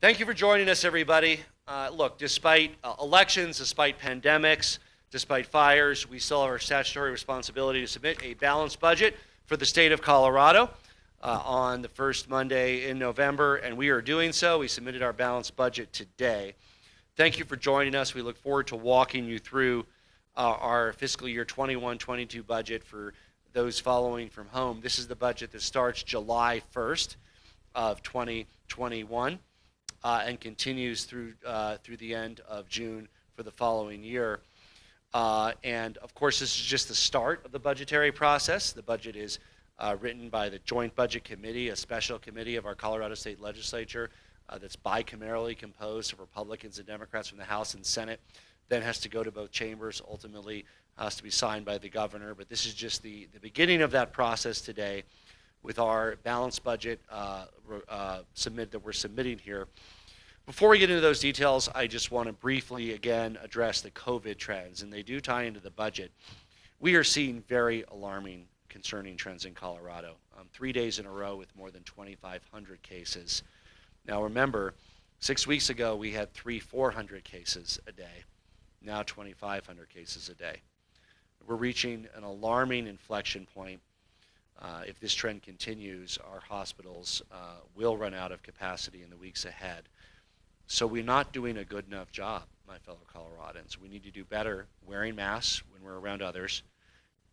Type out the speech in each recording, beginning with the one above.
Thank you for joining us, everybody. Look, despite elections, despite pandemics, despite fires, we still have our statutory responsibility to submit a balanced budget for the state of Colorado on the first Monday in November, and we are doing so. We submitted our balanced budget today. Thank you for joining us. We look forward to walking you through our fiscal year 21-22 budget for those following from home. This is the budget that starts July 1st of 2021 and continues through the end of June for the following year. And of course, this is just the start of the budgetary process. The budget is written by the Joint Budget Committee, a special committee of our Colorado State Legislature that's bicamerally composed of Republicans and Democrats from the House and Senate, then has to go to both chambers, ultimately has to be signed by the governor. But this is just the beginning of that process today with our balanced budget that we're submitting here. Before we get into those details, I just want to briefly again address the COVID trends, and they do tie into the budget. We are seeing very alarming, concerning trends in Colorado. 3 days in a row with more than 2,500 cases. Now remember, 6 weeks ago we had 400 cases a day. Now 2,500 cases a day. We're reaching an alarming inflection point. If this trend continues, our hospitals will run out of capacity in the weeks ahead. So we're not doing a good enough job, my fellow Coloradans. We need to do better wearing masks when we're around others,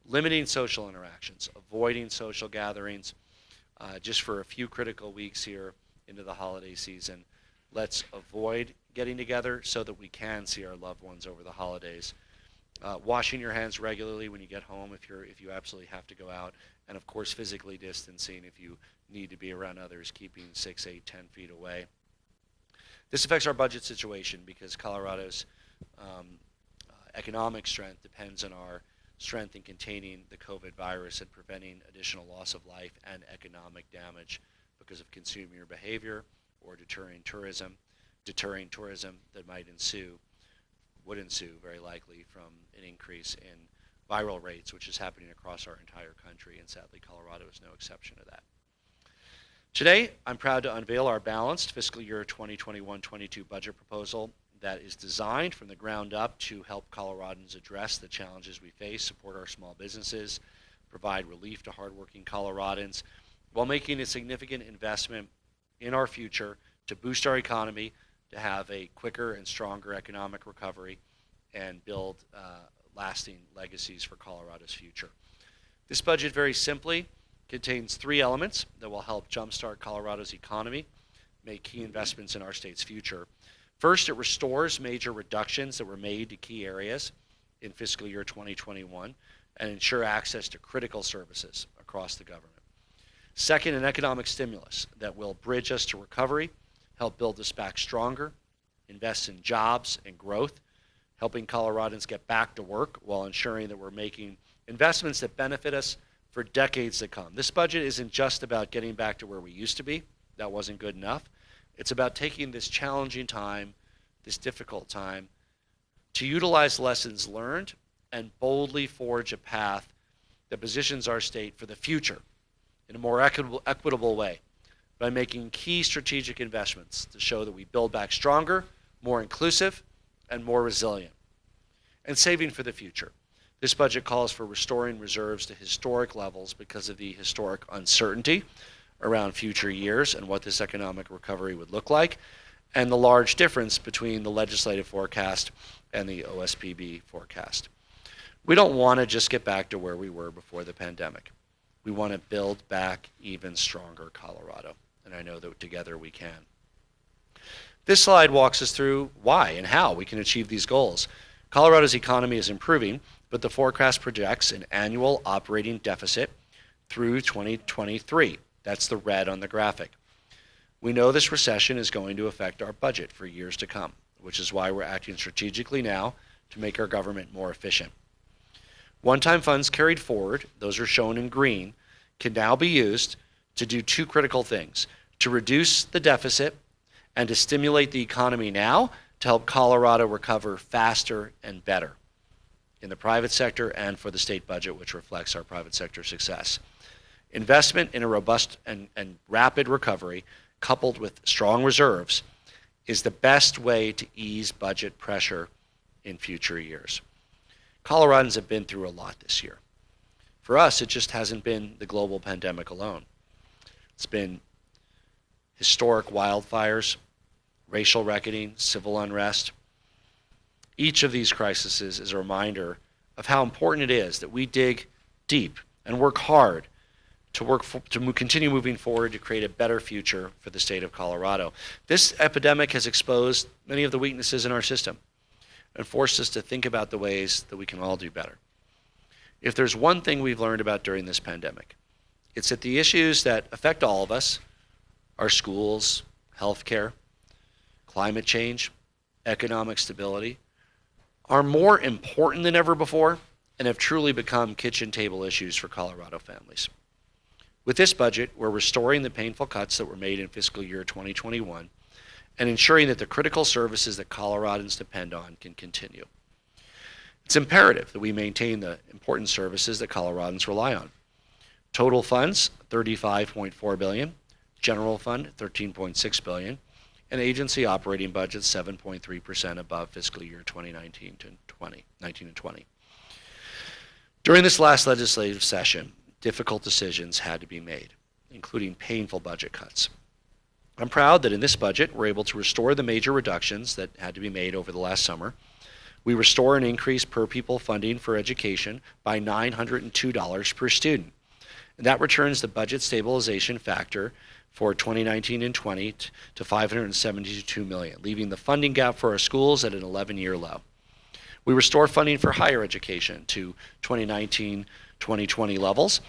limiting social interactions, avoiding social gatherings, just for a few critical weeks here into the holiday season. Let's avoid getting together so that we can see our loved ones over the holidays. Washing your hands regularly when you get home if you absolutely have to go out, and of course physically distancing if you need to be around others, keeping 6, 8, 10 feet away. This affects our budget situation because Colorado's economic strength depends on our strength in containing the COVID virus and preventing additional loss of life and economic damage because of consumer behavior or deterring tourism that would ensue very likely from an increase in viral rates, which is happening across our entire country, and sadly Colorado is no exception to that. Today, I'm proud to unveil our balanced fiscal year 2021-22 budget proposal that is designed from the ground up to help Coloradans address the challenges we face, support our small businesses, provide relief to hardworking Coloradans, while making a significant investment in our future to boost our economy, to have a quicker and stronger economic recovery, and build lasting legacies for Colorado's future. This budget, very simply, contains 3 elements that will help jumpstart Colorado's economy, make key investments in our state's future. First, it restores major reductions that were made to key areas in fiscal year 2021 and ensure access to critical services across the government. Second, an economic stimulus that will bridge us to recovery, help build us back stronger, invest in jobs and growth, helping Coloradans get back to work while ensuring that we're making investments that benefit us for decades to come. This budget isn't just about getting back to where we used to be. That wasn't good enough. It's about taking this challenging time, this difficult time, to utilize lessons learned and boldly forge a path that positions our state for the future in a more equitable way by making key strategic investments to show that we build back stronger, more inclusive, and more resilient, and saving for the future. This budget calls for restoring reserves to historic levels because of the historic uncertainty around future years and what this economic recovery would look like, and the large difference between the legislative forecast and the OSPB forecast. We don't want to just get back to where we were before the pandemic. We want to build back even stronger Colorado, and I know that together we can. This slide walks us through why and how we can achieve these goals. Colorado's economy is improving, but the forecast projects an annual operating deficit through 2023. That's the red on the graphic. We know this recession is going to affect our budget for years to come, which is why we're acting strategically now to make our government more efficient. One-time funds carried forward, those are shown in green, can now be used to do 2 critical things: to reduce the deficit and to stimulate the economy now to help Colorado recover faster and better in the private sector and for the state budget, which reflects our private sector success. Investment in a robust and rapid recovery coupled with strong reserves, is the best way to ease budget pressure in future years. Coloradans have been through a lot this year. For us, it just hasn't been the global pandemic alone. It's been historic wildfires, racial reckoning, civil unrest. Each of these crises is a reminder of how important it is that we dig deep and work hard to continue moving forward to create a better future for the state of Colorado. This epidemic has exposed many of the weaknesses in our system and forced us to think about the ways that we can all do better. If there's one thing we've learned about during this pandemic, it's that the issues that affect all of us, our schools, healthcare, climate change, economic stability, are more important than ever before and have truly become kitchen table issues for Colorado families. With this budget, we're restoring the painful cuts that were made in fiscal year 2021 and ensuring that the critical services that Coloradans depend on can continue. It's imperative that we maintain the important services that Coloradans rely on. Total funds, $35.4 billion, general fund, $13.6 billion, and agency operating budget 7.3% above fiscal year 2019 and 20. During this last legislative session, difficult decisions had to be made, including painful budget cuts. I'm proud that in this budget, we're able to restore the major reductions that had to be made over the last summer. We restore and increase per pupil funding for education by $902 per student. And that returns the budget stabilization factor for 2019 and 20 to $572 million, leaving the funding gap for our schools at an 11-year low. We restore funding for higher education to 2019-2020 levels,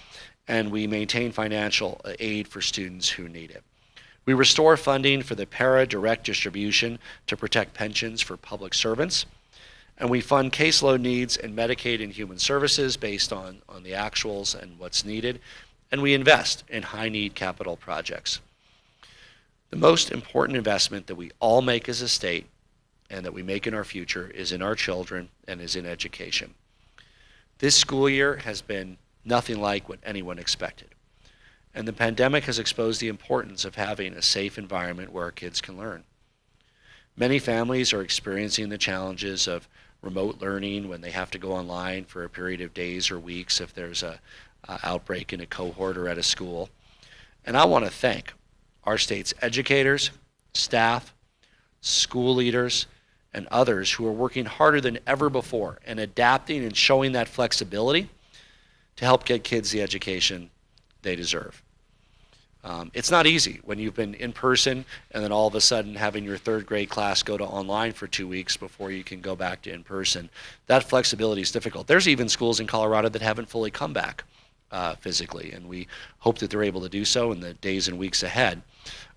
and we maintain financial aid for students who need it. We restore funding for the para-direct distribution to protect pensions for public servants, and we fund caseload needs in Medicaid and Human Services based on the actuals and what's needed, and we invest in high-need capital projects. The most important investment that we all make as a state and that we make in our future is in our children and is in education. This school year has been nothing like what anyone expected, and the pandemic has exposed the importance of having a safe environment where our kids can learn. Many families are experiencing the challenges of remote learning when they have to go online for a period of days or weeks if there's a outbreak in a cohort or at a school. And I want to thank our state's educators, staff, school leaders, and others who are working harder than ever before and adapting and showing that flexibility to help get kids the education they deserve. It's not easy when you've been in person and then all of a sudden having your third grade class go to online for 2 weeks before you can go back to in person. That flexibility is difficult. There's even schools in Colorado that haven't fully come back physically, and we hope that they're able to do so in the days and weeks ahead.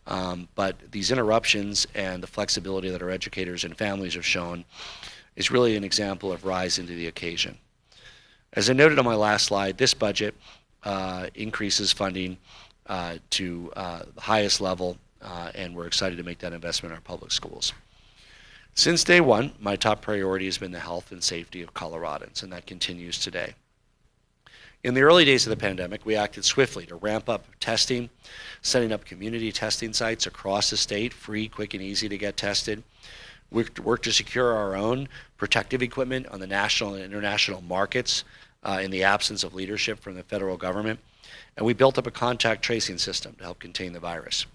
But these interruptions and the flexibility that our educators and families have shown is really an example of rising to the occasion. As I noted on my last slide, this budget increases funding to the highest level, and we're excited to make that investment in our public schools. Since day one, my top priority has been the health and safety of Coloradans, and that continues today. In the early days of the pandemic, we acted swiftly to ramp up testing, setting up community testing sites across the state, free, quick, and easy to get tested. We worked to secure our own protective equipment on the national and international markets in the absence of leadership from the federal government. And we built up a contact tracing system to help contain the virus.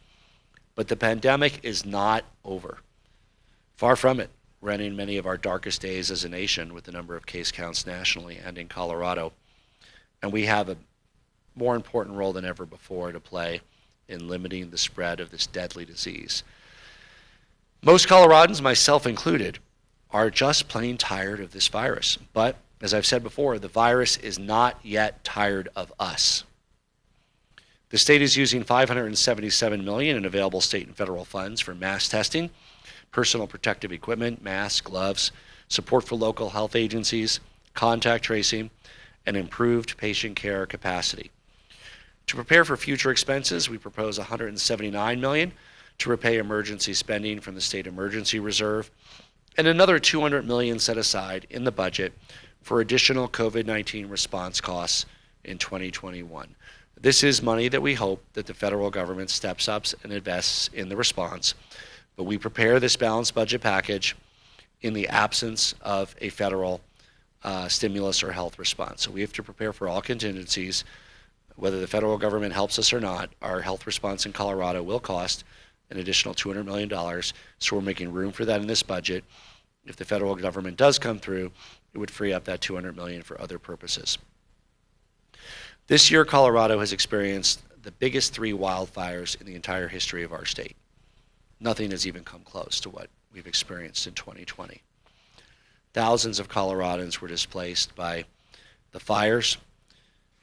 But the pandemic is not over. Far from it. We're ending many of our darkest days as a nation with the number of case counts nationally and in Colorado. And we have a more important role than ever before to play in limiting the spread of this deadly disease. Most Coloradans, myself included, are just plain tired of this virus. But, as I've said before, the virus is not yet tired of us. The state is using $577 million in available state and federal funds for mass testing, personal protective equipment, masks, gloves, support for local health agencies, contact tracing, and improved patient care capacity. To prepare for future expenses, we propose $179 million to repay emergency spending from the state emergency reserve, and another $200 million set aside in the budget for additional COVID-19 response costs in 2021. This is money that we hope that the federal government steps up and invests in the response, but we prepare this balanced budget package in the absence of a federal stimulus or health response. So we have to prepare for all contingencies. Whether the federal government helps us or not, our health response in Colorado will cost an additional $200 million. So we're making room for that in this budget. If the federal government does come through, it would free up that $200 million for other purposes. This year, Colorado has experienced the biggest 3 wildfires in the entire history of our state. Nothing has even come close to what we've experienced in 2020. Thousands of Coloradans were displaced by the fires.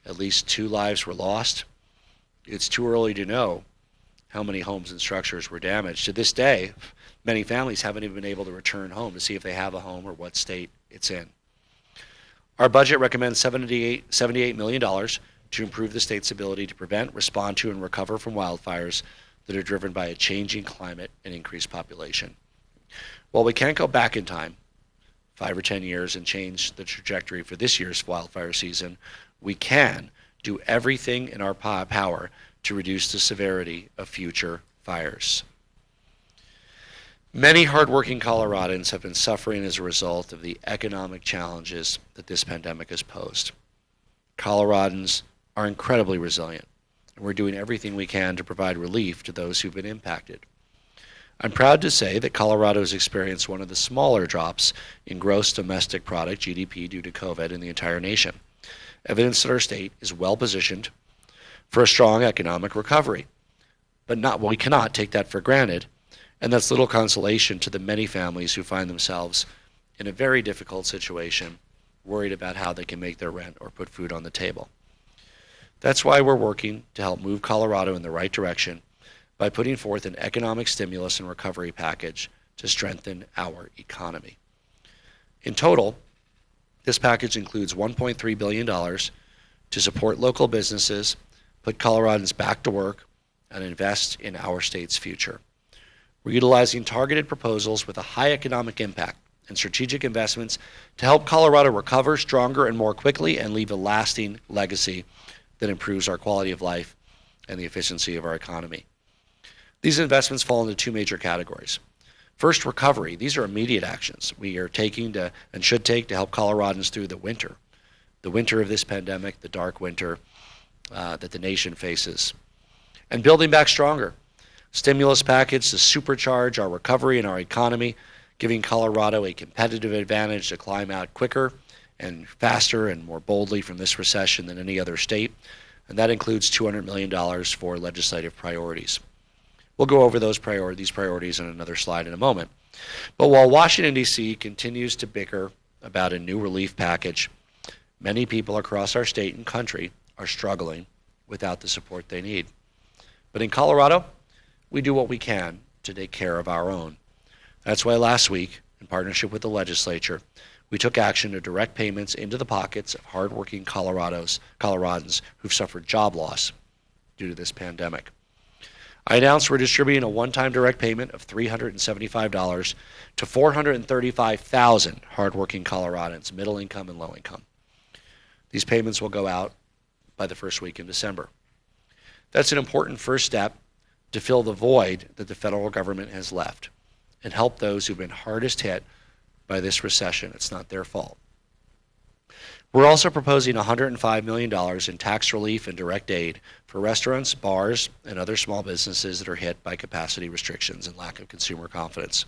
At least 2 lives were lost. It's too early to know how many homes and structures were damaged. To this day, many families haven't even been able to return home to see if they have a home or what state it's in. Our budget recommends $78 million to improve the state's ability to prevent, respond to, and recover from wildfires that are driven by a changing climate and increased population. While we can't go back in time 5 or 10 years and change the trajectory for this year's wildfire season, we can do everything in our power to reduce the severity of future fires. Many hardworking Coloradans have been suffering as a result of the economic challenges that this pandemic has posed. Coloradans are incredibly resilient, and we're doing everything we can to provide relief to those who've been impacted. I'm proud to say that Colorado has experienced one of the smaller drops in gross domestic product, GDP, due to COVID in the entire nation. Evidence that our state is well positioned for a strong economic recovery. But we cannot take that for granted, and that's little consolation to the many families who find themselves in a very difficult situation, worried about how they can make their rent or put food on the table. That's why we're working to help move Colorado in the right direction by putting forth an economic stimulus and recovery package to strengthen our economy. In total, this package includes $1.3 billion to support local businesses, put Coloradans back to work, and invest in our state's future. We're utilizing targeted proposals with a high economic impact and strategic investments to help Colorado recover stronger and more quickly and leave a lasting legacy that improves our quality of life and the efficiency of our economy. These investments fall into 2 major categories. First, recovery. These are immediate actions we are taking and should take to help Coloradans through the winter of this pandemic, the dark winter that the nation faces. And building back stronger. Stimulus package to supercharge our recovery and our economy, giving Colorado a competitive advantage to climb out quicker and faster and more boldly from this recession than any other state. And that includes $200 million for legislative priorities. We'll go over these priorities on another slide in a moment. But while Washington, D.C. continues to bicker about a new relief package, many people across our state and country are struggling without the support they need. But in Colorado, we do what we can to take care of our own. That's why last week, in partnership with the legislature, we took action to direct payments into the pockets of hardworking Coloradans who've suffered job loss due to this pandemic. I announced we're distributing a one-time direct payment of $375 to 435,000 hardworking Coloradans, middle income and low income. These payments will go out by the first week in December. That's an important first step to fill the void that the federal government has left and help those who've been hardest hit by this recession. It's not their fault. We're also proposing $105 million in tax relief and direct aid for restaurants, bars, and other small businesses that are hit by capacity restrictions and lack of consumer confidence.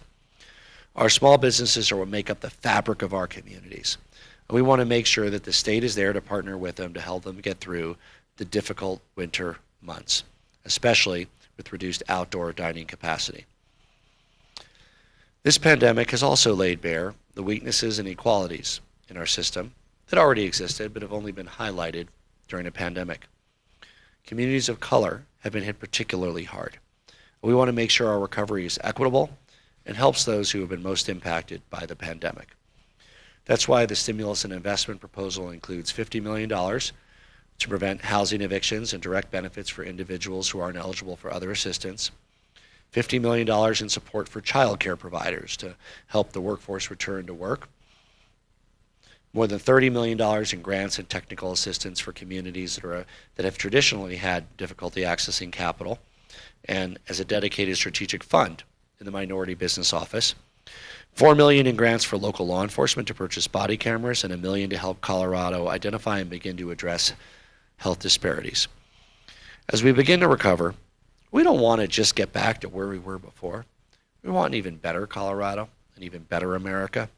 Our small businesses are what make up the fabric of our communities, and we want to make sure that the state is there to partner with them to help them get through the difficult winter months, especially with reduced outdoor dining capacity. This pandemic has also laid bare the weaknesses and inequalities in our system that already existed but have only been highlighted during a pandemic. Communities of color have been hit particularly hard. We want to make sure our recovery is equitable and helps those who have been most impacted by the pandemic. That's why the stimulus and investment proposal includes $50 million to prevent housing evictions and direct benefits for individuals who aren't eligible for other assistance, $50 million in support for child care providers to help the workforce return to work, more than $30 million in grants and technical assistance for communities that have traditionally had difficulty accessing capital, and as a dedicated strategic fund in the Minority Business Office. $4 million in grants for local law enforcement to purchase body cameras, and $1 million to help Colorado identify and begin to address health disparities. As we begin to recover, we don't want to just get back to where we were before. We want an even better Colorado, an even better America.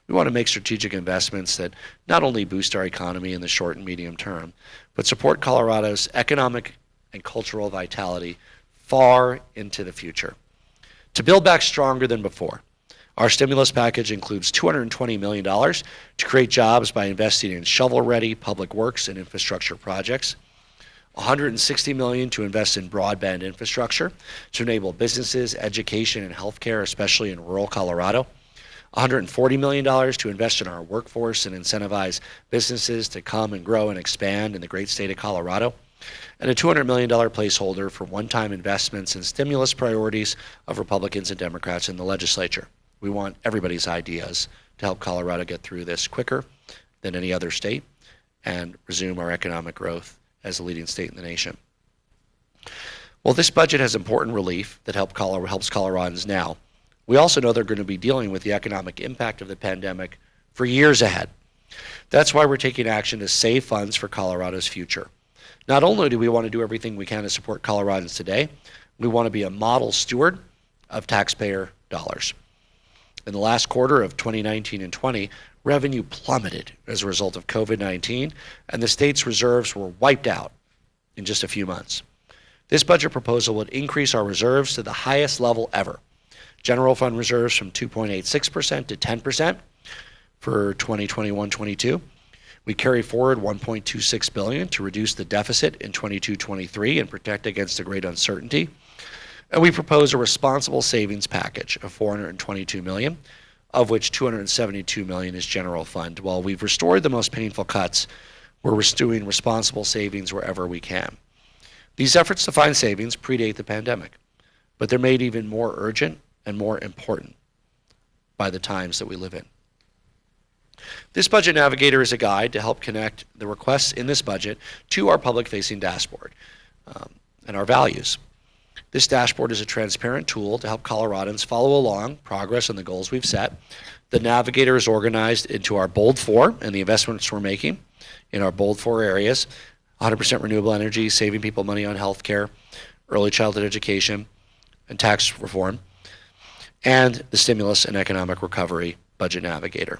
We want to make strategic investments that not only boost our economy in the short and medium term, but support Colorado's economic and cultural vitality far into the future. To build back stronger than before, our stimulus package includes $220 million to create jobs by investing in shovel-ready public works and infrastructure projects, $160 million to invest in broadband infrastructure to enable businesses, education, and healthcare, especially in rural Colorado, $140 million to invest in our workforce and incentivize businesses to come and grow and expand in the great state of Colorado, and a $200 million placeholder for one-time investments and stimulus priorities of Republicans and Democrats in the legislature. We want everybody's ideas to help Colorado get through this quicker than any other state and resume our economic growth as a leading state in the nation. Well, this budget has important relief that helps Coloradans now. We also know they're going to be dealing with the economic impact of the pandemic for years ahead. That's why we're taking action to save funds for Colorado's future. Not only do we want to do everything we can to support Coloradans today, we want to be a model steward of taxpayer dollars. In the last quarter of 2019 and 20, revenue plummeted as a result of COVID-19, and the state's reserves were wiped out in just a few months. This budget proposal would increase our reserves to the highest level ever. General fund reserves from 2.86% to 10% for 2021-22. We carry forward $1.26 billion to reduce the deficit in 22-23 and protect against the great uncertainty. And we propose a responsible savings package of $422 million, of which $272 million is general fund. While we've restored the most painful cuts, we're doing responsible savings wherever we can. These efforts to find savings predate the pandemic, but they're made even more urgent and more important by the times that we live in. This Budget Navigator is a guide to help connect the requests in this budget to our public-facing dashboard and our values. This dashboard is a transparent tool to help Coloradans follow along progress on the goals we've set. The Navigator is organized into our Bold 4 and the investments we're making in our Bold 4 areas: 100% renewable energy, saving people money on health care, early childhood education, and tax reform, and the Stimulus and Economic Recovery Budget Navigator.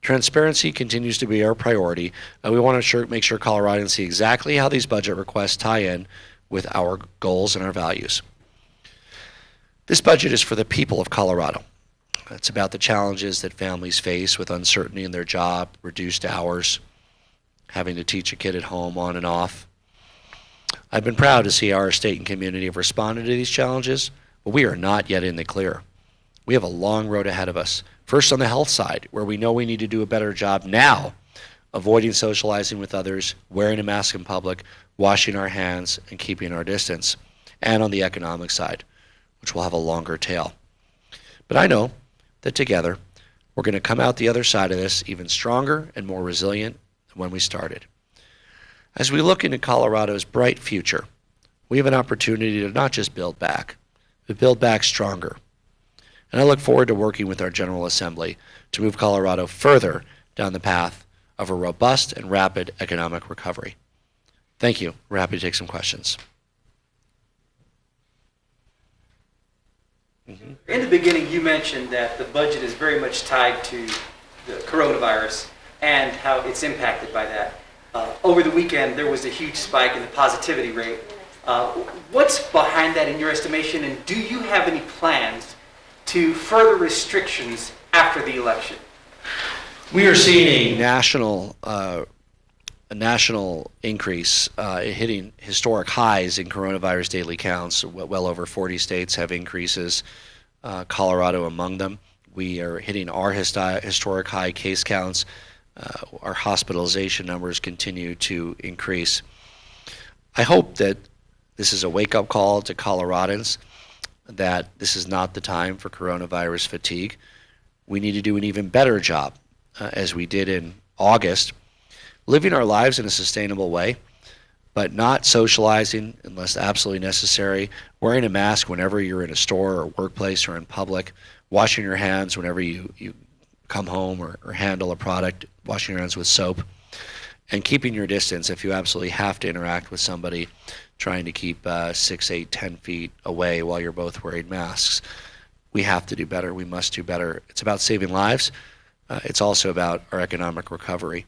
Transparency continues to be our priority, and we want to make sure Coloradans see exactly how these budget requests tie in with our goals and our values. This budget is for the people of Colorado. It's about the challenges that families face with uncertainty in their job, reduced hours, having to teach a kid at home on and off. I've been proud to see how our state and community have responded to these challenges, but we are not yet in the clear. We have a long road ahead of us. First, on the health side, where we know we need to do a better job now, avoiding socializing with others, wearing a mask in public, washing our hands, and keeping our distance. And on the economic side, which will have a longer tail. But I know that together, we're going to come out the other side of this even stronger and more resilient than when we started. As we look into Colorado's bright future, we have an opportunity to not just build back, but build back stronger. And I look forward to working with our General Assembly to move Colorado further down the path of a robust and rapid economic recovery. Thank you. We're happy to take some questions. In the beginning, you mentioned that the budget is very much tied to the coronavirus and how it's impacted by that. Over the weekend, there was a huge spike in the positivity rate. What's behind that in your estimation, and do you have any plans to further restrictions after the election? We are seeing a national increase, hitting historic highs in coronavirus daily counts. Well over 40 states have increases, Colorado among them. We are hitting our historic high case counts. Our hospitalization numbers continue to increase. I hope that this is a wake-up call to Coloradans that this is not the time for coronavirus fatigue. We need to do an even better job, as we did in August, living our lives in a sustainable way, but not socializing unless absolutely necessary, wearing a mask whenever you're in a store or workplace or in public, washing your hands whenever you come home or handle a product, washing your hands with soap, and keeping your distance if you absolutely have to interact with somebody, trying to keep 6, 8, 10 feet away while you're both wearing masks. We have to do better. We must do better. It's about saving lives. It's also about our economic recovery.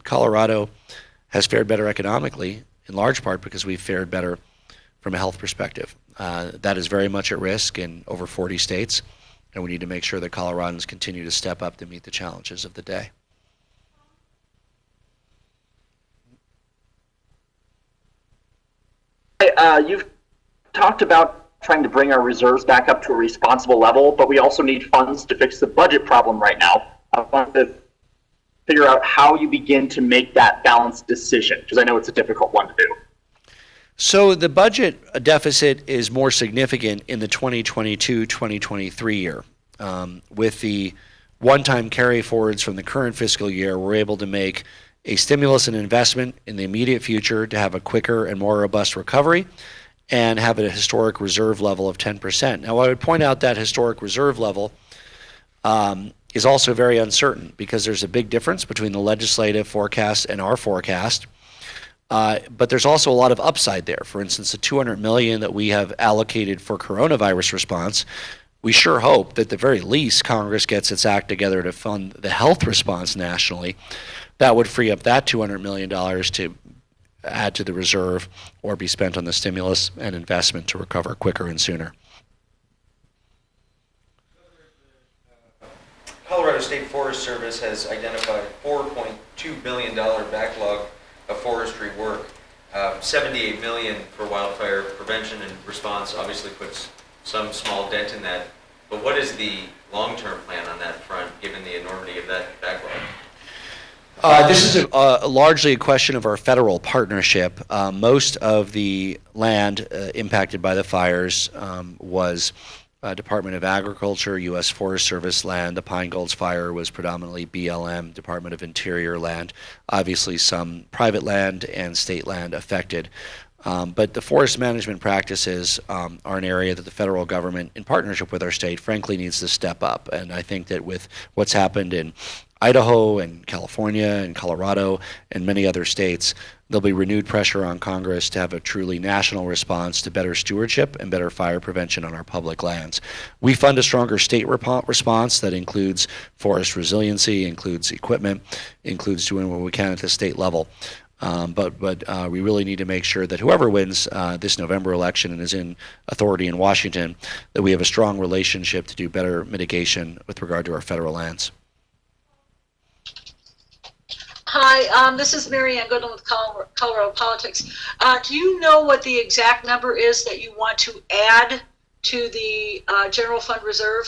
Colorado has fared better economically, in large part because we've fared better from a health perspective. That is very much at risk in over 40 states, and we need to make sure that Coloradans continue to step up to meet the challenges of the day. You've talked about trying to bring our reserves back up to a responsible level, but we also need funds to fix the budget problem right now. I want to figure out how you begin to make that balanced decision, because I know it's a difficult one to do. So the budget deficit is more significant in the 2022-2023 year. With the one-time carry forwards from the current fiscal year, we're able to make a stimulus and investment in the immediate future to have a quicker and more robust recovery and have a historic reserve level of 10%. Now, I would point out that historic reserve level is also very uncertain because there's a big difference between the legislative forecast and our forecast. But there's also a lot of upside there. For instance, the $200 million that we have allocated for coronavirus response, we sure hope that at the very least Congress gets its act together to fund the health response nationally. That would free up that $200 million to add to the reserve or be spent on the stimulus and investment to recover quicker and sooner. Colorado State Forest Service has identified $4.2 billion backlog of forestry work. $78 million for wildfire prevention and response obviously puts some small dent in that. But what is the long-term plan on that front, given the enormity of that backlog? This is largely a question of our federal partnership. Most of the land impacted by the fires was Department of Agriculture, U.S. Forest Service land. The Pine Gulch fire was predominantly BLM, Department of Interior land. Obviously some private land and state land affected. But the forest management practices are an area that the federal government, in partnership with our state, frankly needs to step up. And I think that with what's happened in Idaho and California and Colorado and many other states, there'll be renewed pressure on Congress to have a truly national response to better stewardship and better fire prevention on our public lands. We fund a stronger state response that includes forest resiliency, includes equipment, includes doing what we can at the state level. But we really need to make sure that whoever wins this November election and is in authority in Washington, that we have a strong relationship to do better mitigation with regard to our federal lands. Hi, this is Mary Ann Goodland with Colorado Politics. Do you know what the exact number is that you want to add to the general fund reserve?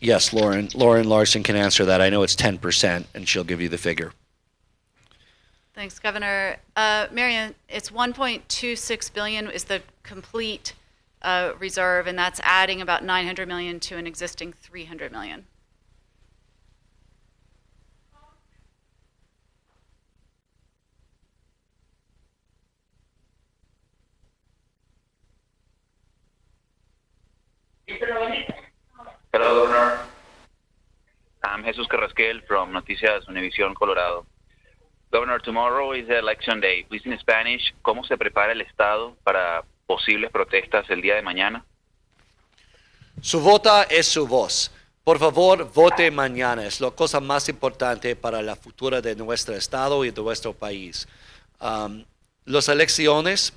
Yes, Lauren Larson can answer that. I know it's 10%, and she'll give you the figure. Thanks, Governor. Marian, it's $1.26 billion is the complete reserve, and that's adding about $900 million to an existing $300 million. Hello, Governor. I'm Jesus Carrasquel from Noticias Univisión, Colorado. Governor, tomorrow is the election day. Please, in Spanish, ¿cómo se prepara el Estado para posibles protestas el día de mañana? Su vota es su voz. Por favor, vote mañana. Es la cosa más importante para la futura de nuestro Estado y de nuestro país. Las elecciones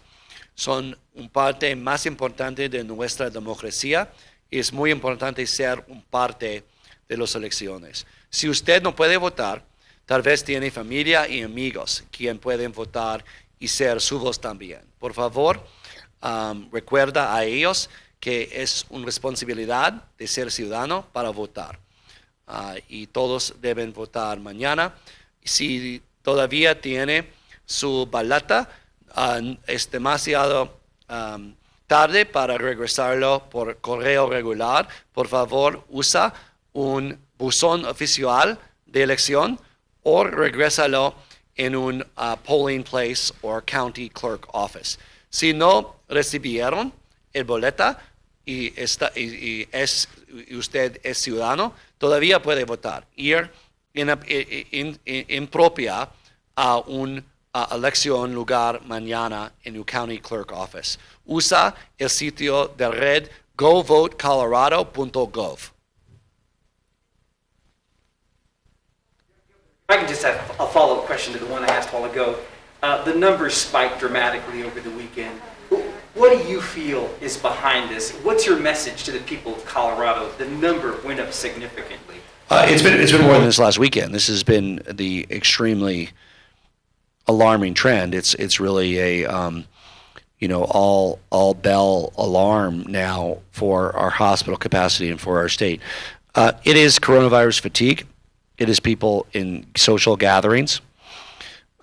son una parte más importante de nuestra democracia y es muy importante ser un parte de las elecciones. Si usted no puede votar, tal vez tiene familia y amigos quien pueden votar y ser su voz también. Por favor, recuerda a ellos que es una responsabilidad de ser ciudadano para votar. Y todos deben votar mañana. Si todavía tiene su balota, es demasiado tarde para regresarlo por correo regular. Por favor, usa un buzón oficial de elección o regrésalo en un polling place or county clerk office. Si no recibieron el boleta y usted es ciudadano, todavía puede votar. Ir en propia a una elección lugar mañana en un county clerk office. Usa el sitio de red govotecolorado.gov. If I can just have a follow-up question to the one I asked a while ago. The numbers spiked dramatically over the weekend. What do you feel is behind this? What's your message to the people of Colorado? The number went up significantly. It's been more than this last weekend. This has been the extremely alarming trend. It's really a all bell alarm now for our hospital capacity and for our state. It is coronavirus fatigue. It is people in social gatherings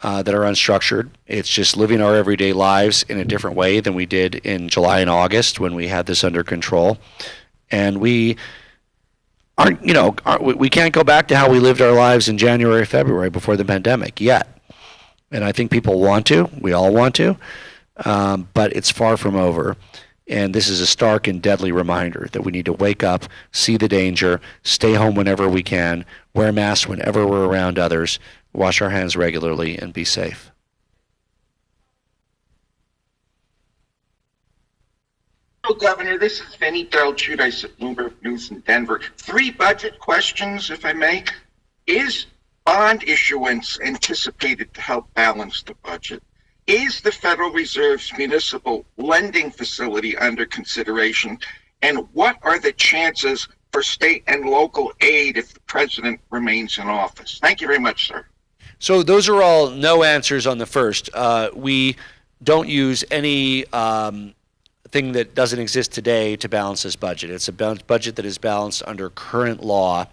that are unstructured. It's just living our everyday lives in a different way than we did in July and August when we had this under control. And we we can't go back to how we lived our lives in January, February before the pandemic yet. And I think people want to. We all want to. But it's far from over. And this is a stark and deadly reminder that we need to wake up, see the danger, stay home whenever we can, wear masks whenever we're around others, wash our hands regularly, and be safe. Hello, Governor. This is Vinny Del-Giudice at Bloomberg News in Denver. 3 budget questions, if I may. Is bond issuance anticipated to help balance the budget? Is the Federal Reserve's municipal lending facility under consideration? And what are the chances for state and local aid if the president remains in office? Thank you very much, sir. So those are all no answers on the first. We don't use any thing that doesn't exist today to balance this budget. It's a budget that is balanced under current law.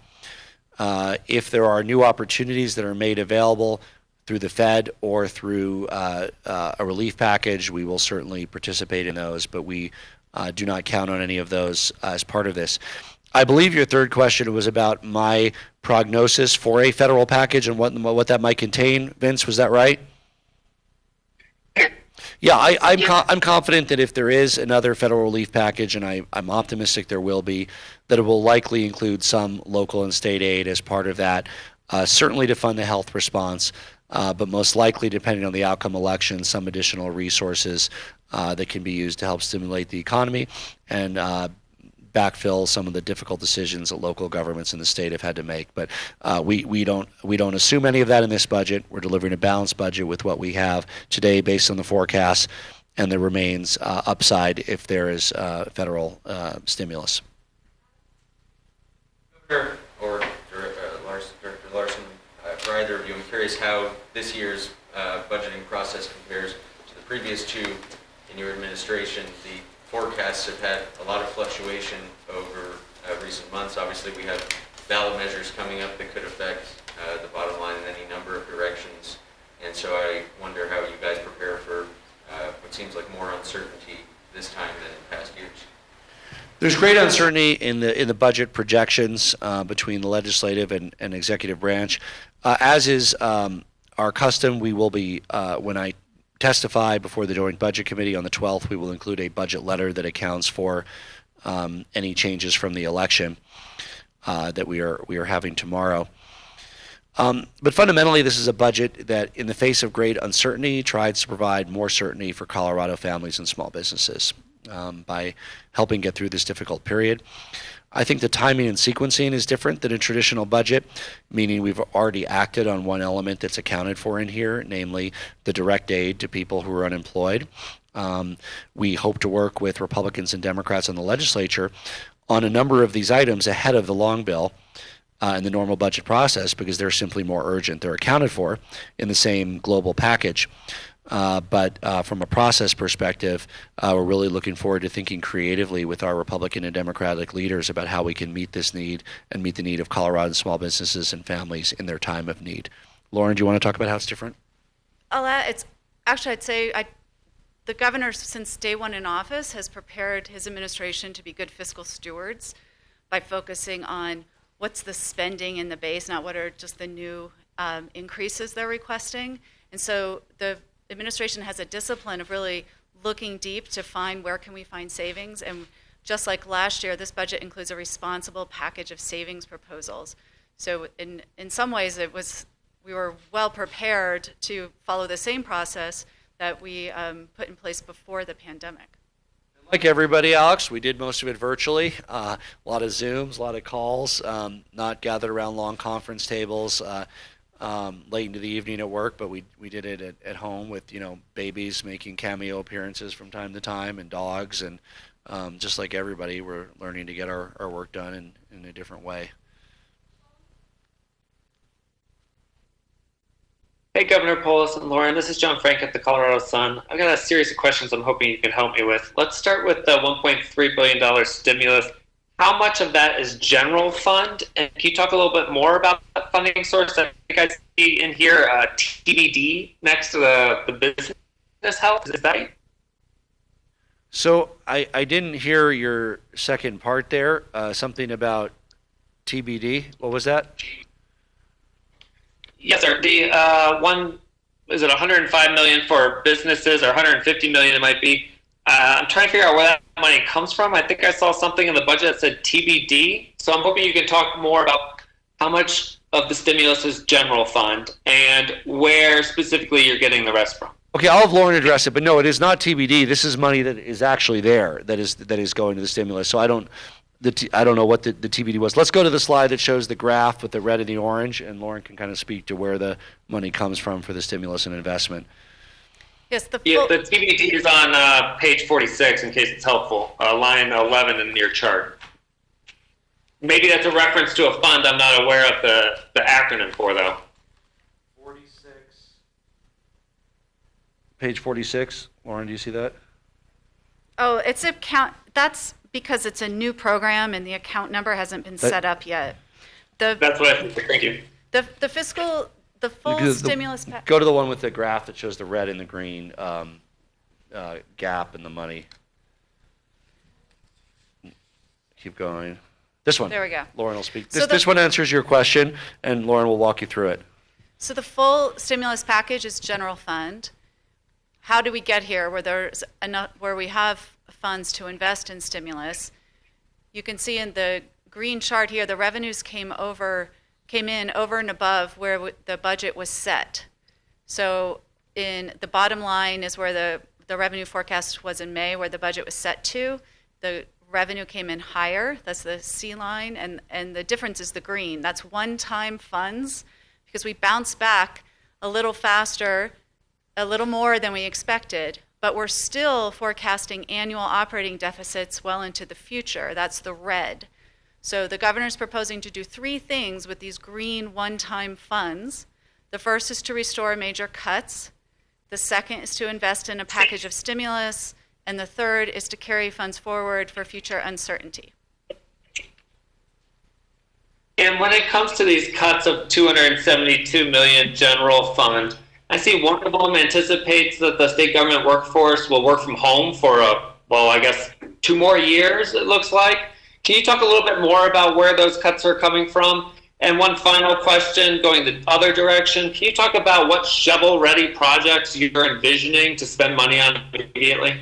If there are new opportunities that are made available through the Fed or through a relief package, we will certainly participate in those, but we do not count on any of those as part of this. I believe your third question was about my prognosis for a federal package and what that might contain. Vince, was that right? Yeah, I'm confident that if there is another federal relief package, and I'm optimistic there will be, that it will likely include some local and state aid as part of that, certainly to fund the health response, but most likely, depending on the outcome election, some additional resources that can be used to help stimulate the economy and backfill some of the difficult decisions that local governments in the state have had to make. But we don't assume any of that in this budget. We're delivering a balanced budget with what we have today based on the forecasts, and there remains upside if there is federal stimulus. Governor, or Director Larson, for either of you, I'm curious how this year's budgeting process compares to the previous 2 in your administration. The forecasts have had a lot of fluctuation over recent months. Obviously, we have ballot measures coming up that could affect the bottom line in any number of directions. And so I wonder how you guys prepare for what seems like more uncertainty this time than in past years. There's great uncertainty in the budget projections between the legislative and executive branch. As is our custom, we will be, when I testify before the Joint Budget Committee on the 12th, we will include a budget letter that accounts for any changes from the election that we are having tomorrow. But fundamentally, this is a budget that, in the face of great uncertainty, tries to provide more certainty for Colorado families and small businesses by helping get through this difficult period. I think the timing and sequencing is different than a traditional budget, meaning we've already acted on one element that's accounted for in here, namely the direct aid to people who are unemployed. We hope to work with Republicans and Democrats in the legislature on a number of these items ahead of the long bill in the normal budget process because they're simply more urgent. They're accounted for in the same global package. But from a process perspective, we're really looking forward to thinking creatively with our Republican and Democratic leaders about how we can meet this need and meet the need of Colorado's small businesses and families in their time of need. Lauren, do you want to talk about how it's different? I'd say the governor, since day one in office, has prepared his administration to be good fiscal stewards by focusing on what's the spending in the base, not what are just the new increases they're requesting. And so the administration has a discipline of really looking deep to find where can we find savings. And just like last year, this budget includes a responsible package of savings proposals. So in some ways, we were well prepared to follow the same process that we put in place before the pandemic. Like everybody, Alex, we did most of it virtually. A lot of Zooms, a lot of calls, not gathered around long conference tables late into the evening at work, but we did it at home with, babies making cameo appearances from time to time and dogs. And just like everybody, we're learning to get our work done in a different way. Hey, Governor Polis and Lauren, this is John Frank at the Colorado Sun. I've got a series of questions I'm hoping you can help me with. Let's start with the $1.3 billion stimulus. How much of that is general fund? And can you talk a little bit more about that funding source? I think I see in here TBD next to the business help. Is that right? So I didn't hear your second part there, something about TBD. What was that? Yes, sir. The one, is it 105 million for businesses or 150 million it might be? I'm trying to figure out where that money comes from. I think I saw something in the budget that said TBD. So I'm hoping you can talk more about how much of the stimulus is general fund and where specifically you're getting the rest from. Okay, I'll have Lauren address it, but no, it is not TBD. This is money that is actually there, that is going to the stimulus. So I don't know what the TBD was. Let's go to the slide that shows the graph with the red and the orange, and Lauren can kind of speak to where the money comes from for the stimulus and investment. Yes, the TBD is on page 46 in case it's helpful, line 11 in your chart. Maybe that's a reference to a fund I'm not aware of the acronym for, though. 46. Page 46. Lauren, do you see that? Oh, it's a count. That's because it's a new program and the account number hasn't been set up yet. That's what I think. Thank you. The full stimulus package. Go to the one with the graph that shows the red and the green gap in the money. Keep going. This one. There we go. Lauren will speak. So this one answers your question, and Lauren will walk you through it. So the full stimulus package is general fund. How do we get here where there's enough, where we have funds to invest in stimulus? You can see in the green chart here, the revenues came in over and above where the budget was set. So in the bottom line is where the revenue forecast was in May, where the budget was set to. The revenue came in higher. That's the C line, and the difference is the green. That's one-time funds because we bounced back a little faster, a little more than we expected, but we're still forecasting annual operating deficits well into the future. That's the red. So the governor's proposing to do three things with these green one-time funds. The first is to restore major cuts. The second is to invest in a package of stimulus. And the third is to carry funds forward for future uncertainty. And when it comes to these cuts of $272 million general fund, I see one of them anticipates that the state government workforce will work from home for, 2 more years, it looks like. Can you talk a little bit more about where those cuts are coming from? And one final question going the other direction. Can you talk about what shovel-ready projects you're envisioning to spend money on immediately?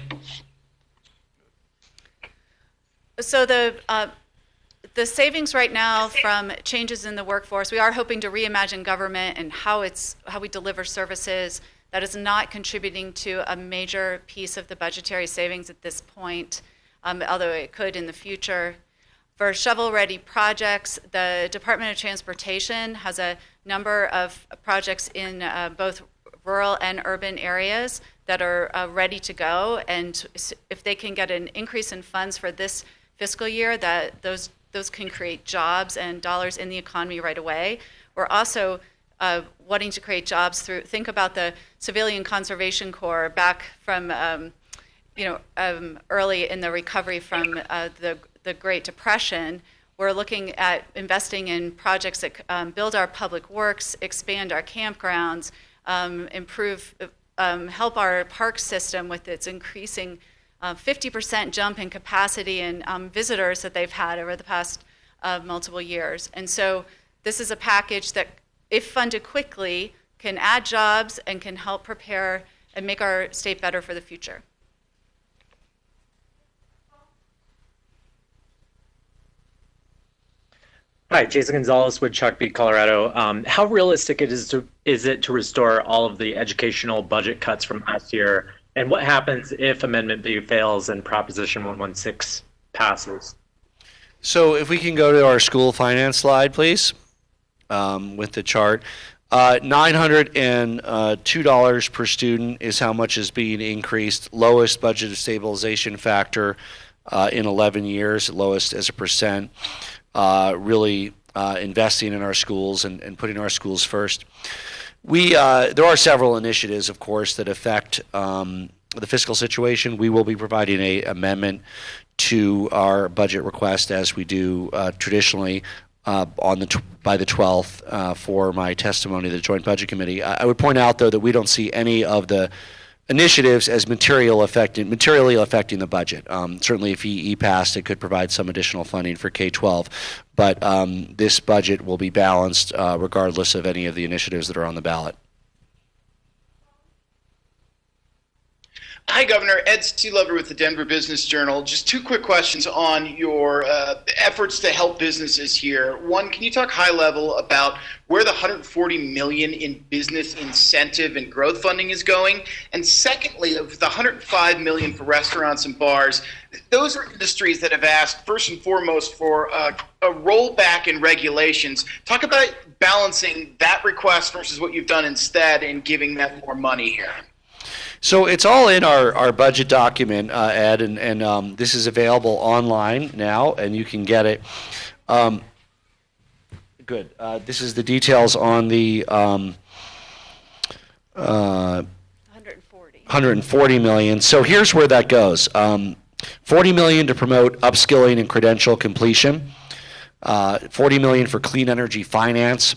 So the savings right now from changes in the workforce, we are hoping to reimagine government and how we deliver services. That is not contributing to a major piece of the budgetary savings at this point, although it could in the future. For shovel-ready projects, the Department of Transportation has a number of projects in both rural and urban areas that are ready to go, and if they can get an increase in funds for this fiscal year, that those can create jobs and dollars in the economy right away. We're also wanting to create jobs through, think about the Civilian Conservation Corps back from early in the recovery from the Great Depression. We're looking at investing in projects that build our public works, expand our campgrounds, improve, help our park system with its increasing 50% jump in capacity and visitors that they've had over the past multiple years. And so this is a package that if funded quickly, can add jobs and can help prepare and make our state better for the future. Hi, Jason Gonzalez with Chuck Beat, Colorado. How realistic is it to restore all of the educational budget cuts from last year? And what happens if Amendment B fails and Proposition 116 passes? So if we can go to our school finance slide, please, with the chart. $902 per student is how much is being increased. Lowest budget stabilization factor in 11 years, lowest as a percent. Really investing in our schools and putting our schools first. There are several initiatives, of course, that affect the fiscal situation. We will be providing an amendment to our budget request, as we do traditionally by the 12th for my testimony to the Joint Budget Committee. I would point out, though, that we don't see any of the initiatives as materially affecting the budget. Certainly, if EE passed, it could provide some additional funding for K-12, but this budget will be balanced regardless of any of the initiatives that are on the ballot. Hi, Governor. Ed Seelover with the Denver Business Journal. Just two quick questions on your efforts to help businesses here. One, can you talk high level about where the $140 million in business incentive and growth funding is going? And secondly, of the $105 million for restaurants and bars, those are industries that have asked first and foremost for a rollback in regulations. Talk about balancing that request versus what you've done instead in giving them more money here. So it's all in our budget document, Ed, and this is available online now, and you can get it. Good. This is the details on the 140 million. So here's where that goes. 40 million to promote upskilling and credential completion. 40 million for clean energy finance.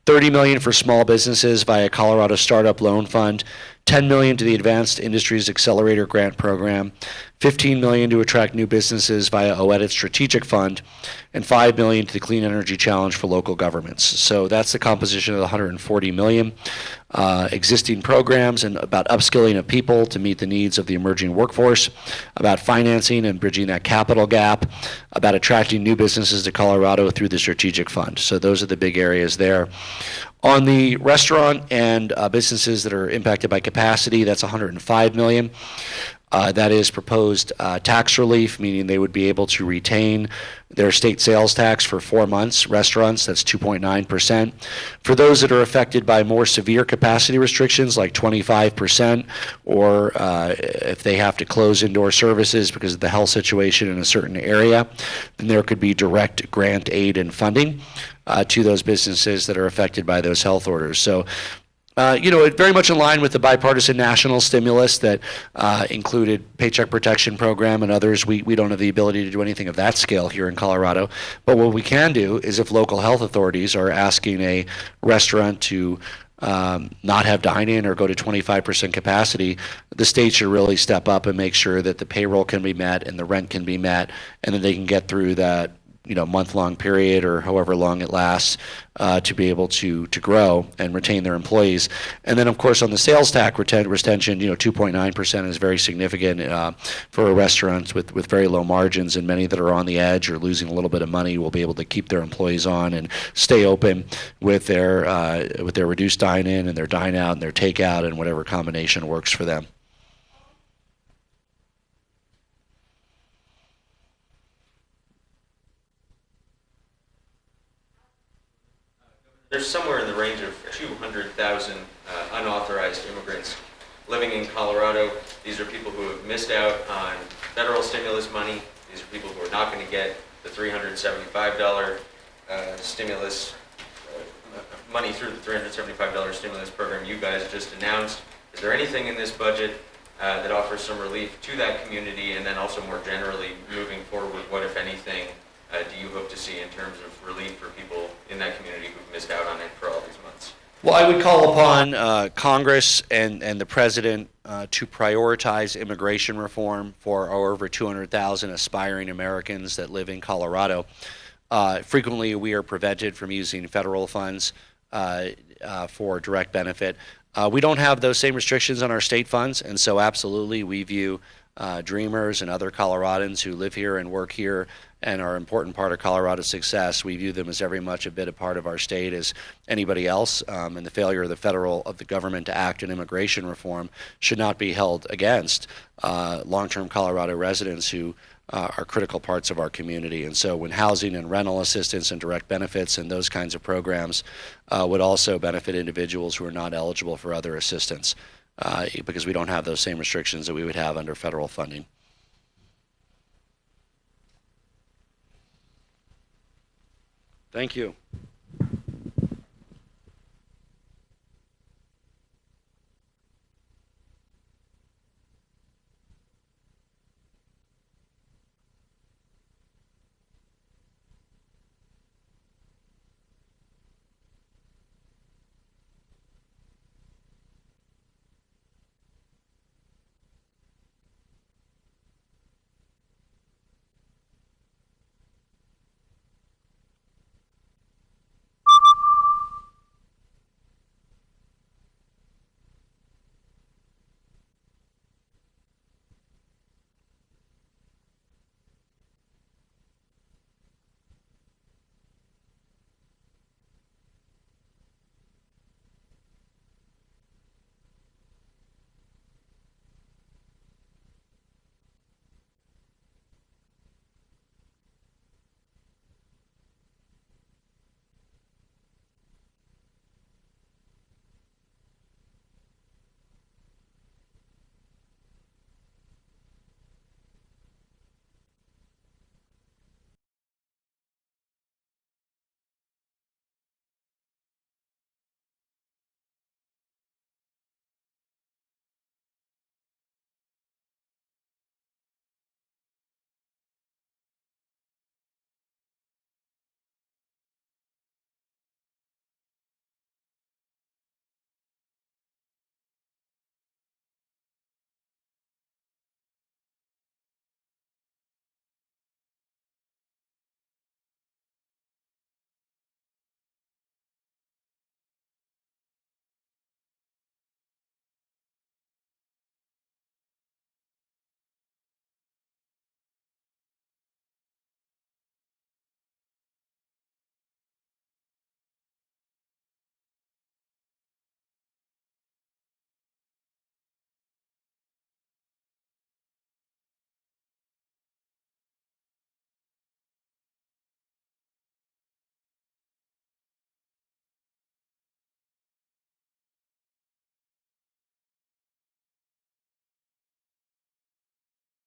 30 million for small businesses via Colorado Startup Loan Fund. 10 million to the Advanced Industries Accelerator Grant Program, 15 million to attract new businesses via OEDIT Strategic Fund, and 5 million to the Clean Energy Challenge for local governments. So that's the composition of the 140 million. Existing programs and about upskilling of people to meet the needs of the emerging workforce, about financing and bridging that capital gap, about attracting new businesses to Colorado through the Strategic Fund. So those are the big areas there. On the restaurant and businesses that are impacted by capacity, that's 105 million. That is proposed tax relief, meaning they would be able to retain their state sales tax for 4 months. Restaurants, that's 2.9%. For those that are affected by more severe capacity restrictions, like 25%, or if they have to close indoor services because of the health situation in a certain area, then there could be direct grant aid and funding to those businesses that are affected by those health orders. So, very much in line with the bipartisan national stimulus that included Paycheck Protection Program and others. We don't have the ability to do anything of that scale here in Colorado. But what we can do is, if local health authorities are asking a restaurant to not have dine-in or go to 25% capacity, the state should really step up and make sure that the payroll can be met and the rent can be met, and that they can get through that month-long period or however long it lasts to be able to grow and retain their employees. And then, of course, on the sales tax retention, 2.9% is very significant for restaurants with very low margins, and many that are on the edge or losing a little bit of money will be able to keep their employees on and stay open with their reduced dine-in and their dine-out and their takeout and whatever combination works for them. There's somewhere in the range of 200,000 unauthorized immigrants living in Colorado. These are people who have missed out on federal stimulus money. These are people who are not going to get the $375 stimulus money through the $375 stimulus program you guys just announced. Is there anything in this budget that offers some relief to that community? And then also more generally, moving forward, what, if anything, do you hope to see in terms of relief for people in that community who've missed out on it for all these months? Well, I would call upon Congress and the President to prioritize immigration reform for our over 200,000 aspiring Americans that live in Colorado. Frequently, we are prevented from using federal funds for direct benefit. We don't have those same restrictions on our state funds, and so absolutely we view Dreamers and other Coloradans who live here and work here and are an important part of Colorado's success. We view them as very much a bit a part of our state as anybody else, and the failure of the government to act in immigration reform should not be held against long-term Colorado residents who are critical parts of our community. And so when housing and rental assistance and direct benefits and those kinds of programs would also benefit individuals who are not eligible for other assistance, because we don't have those same restrictions that we would have under federal funding. Thank you.